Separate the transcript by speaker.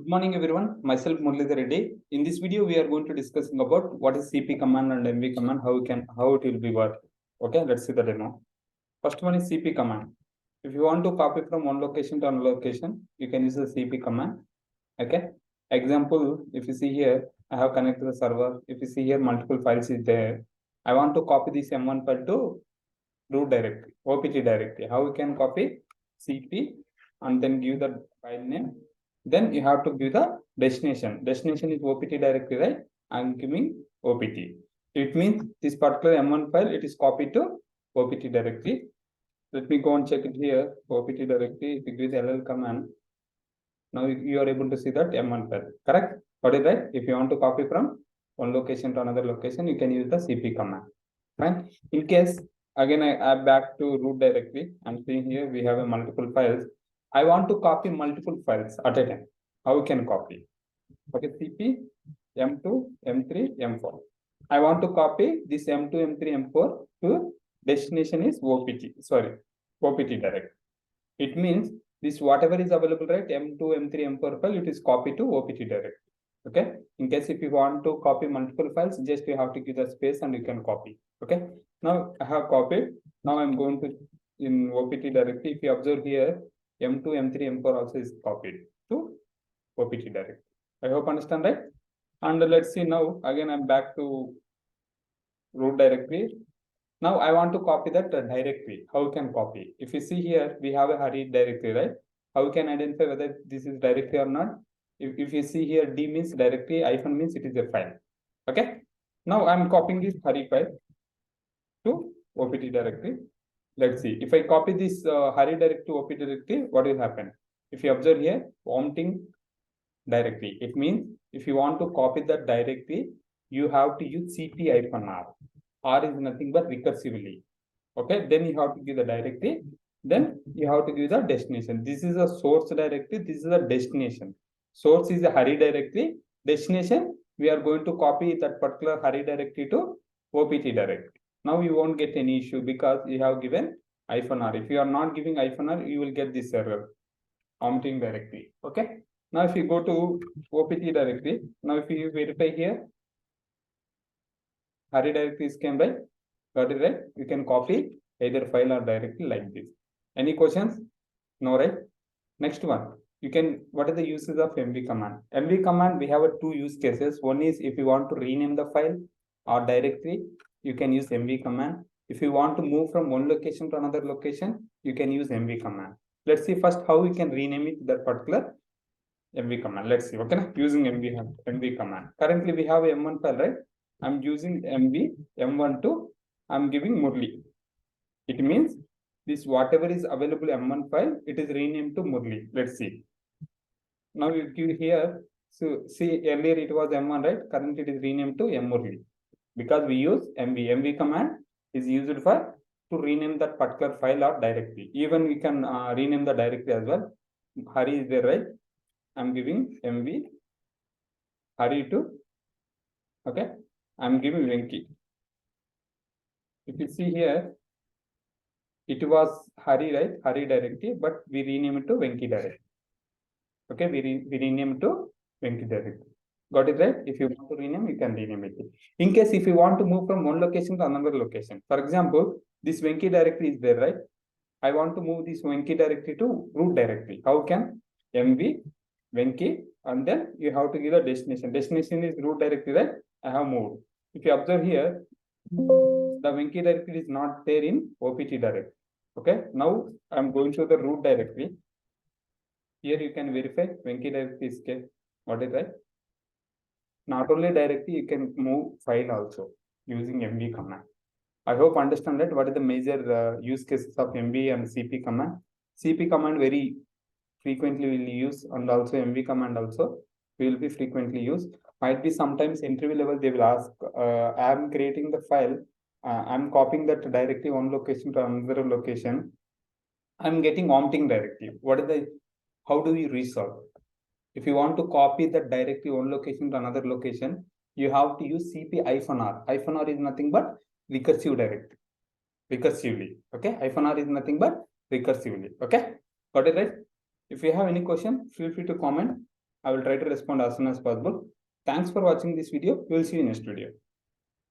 Speaker 1: Good morning, everyone. Myself Muralidhara Reddy. In this video, we are going to discussing about what is CP command and MV command, how it will be work. Okay, let's see the demo. First one is CP command. If you want to copy from one location to another location, you can use the CP command. Okay. Example, if you see here, I have connected the server. If you see here, multiple files is there. I want to copy this M1 file to root directory, OPT directory. How we can copy CP and then give the file name. Then you have to give the destination. Destination is OPT directory, right? I'm giving OPT. It means this particular M1 file, it is copied to OPT directory. Let me go and check it here. OPT directory, if you give the LL command, now you are able to see that M1 file, correct? Got it, right? If you want to copy from one location to another location, you can use the CP command. Fine. In case, again, I add back to root directory. I'm seeing here we have a multiple files. I want to copy multiple files at a time. How we can copy? Okay, CP M2, M3, M4. I want to copy this M2, M3, M4 to destination is OPT. Sorry, OPT directory. It means this whatever is available, right? M2, M3, M4 file, it is copied to OPT directory. Okay. In case if you want to copy multiple files, just you have to give the space and you can copy. Okay. Now I have copied. Now I'm going to in OPT directory. If you observe here, M2, M3, M4 also is copied to OPT directory. I hope understand, right? And let's see now. Again, I'm back to root directory. Now I want to copy that directory. How we can copy? If you see here, we have a hurry directory, right? How we can identify whether this is directory or not? If you see here, D means directory, -, means it is a file. Okay. Now I'm copying this hurry file to OPT directory. Let's see. If I copy this hurry directory to OPT directory, what will happen? If you observe here, vomiting directory. It means if you want to copy that directory, you have to use CP-R. R is nothing but recursively. Okay. Then you have to give the directory. Then you have to give the destination. This is a source directory. This is a destination. Source is a hurry directory. Destination, we are going to copy that particular hurry directory to OPT directory. Now you won't get any issue because you have given -R. If you are not giving -R, you will get this error, vomiting directory. Okay. Now if you go to OPT directory, now if you verify here, hurry directory is came right. Got it, right? You can copy either file or directory like this. Any questions? No, right? Next one. You can, what are the uses of MV command? MV command, we have two use cases. One is if you want to rename the file or directory, you can use MV command. If you want to move from one location to another location, you can use MV command. Let's see first how we can rename it that particular MV command. Let's see. Okay, using MV command. Currently we have a M1 file, right? I'm using MV M12. I'm giving Murali. It means this whatever is available M1 file, it is renamed to Murali. Let's see. Now you give here. So see earlier it was M1, right? Currently it is renamed to Murali because we use MV. MV command is used for to rename that particular file or directory. Even we can rename the directory as well. Hurry is there, right? I'm giving MV hurry to. Okay. I'm giving Venki. If you see here, it was hurry, right? Hurry directory, but we rename it to Venki directory. Okay, we rename it to Venki directory. Got it, right? If you want to rename, you can rename it. In case if you want to move from one location to another location, for example, this Venki directory is there, right? I want to move this Venki directory to root directory. How can? MV Venki, and then you have to give the destination. Destination is root directory, right? I have moved. If you observe here, the Venki directory is not there in OPT directory. Okay. Now I'm going to the root directory. Here you can verify Venki directory is kept. What is that? Not only directory, you can move file also using MV command. I hope understand that what are the major use cases of MV and CP command. CP command very frequently will use, and also MV command also will be frequently used. Might be sometimes interview level they will ask, I'm creating the file, I'm copying that directly one location to another location. I'm getting vomiting directly. What is the, how do we resolve? If you want to copy that directly one location to another location, you have to use CP-R. -R is nothing but recursive directory. Recursively. Okay. -R is nothing but recursively. Okay. Got it, right? If you have any question, feel free to comment. I will try to respond as soon as possible. Thanks for watching this video. We will see you in next video.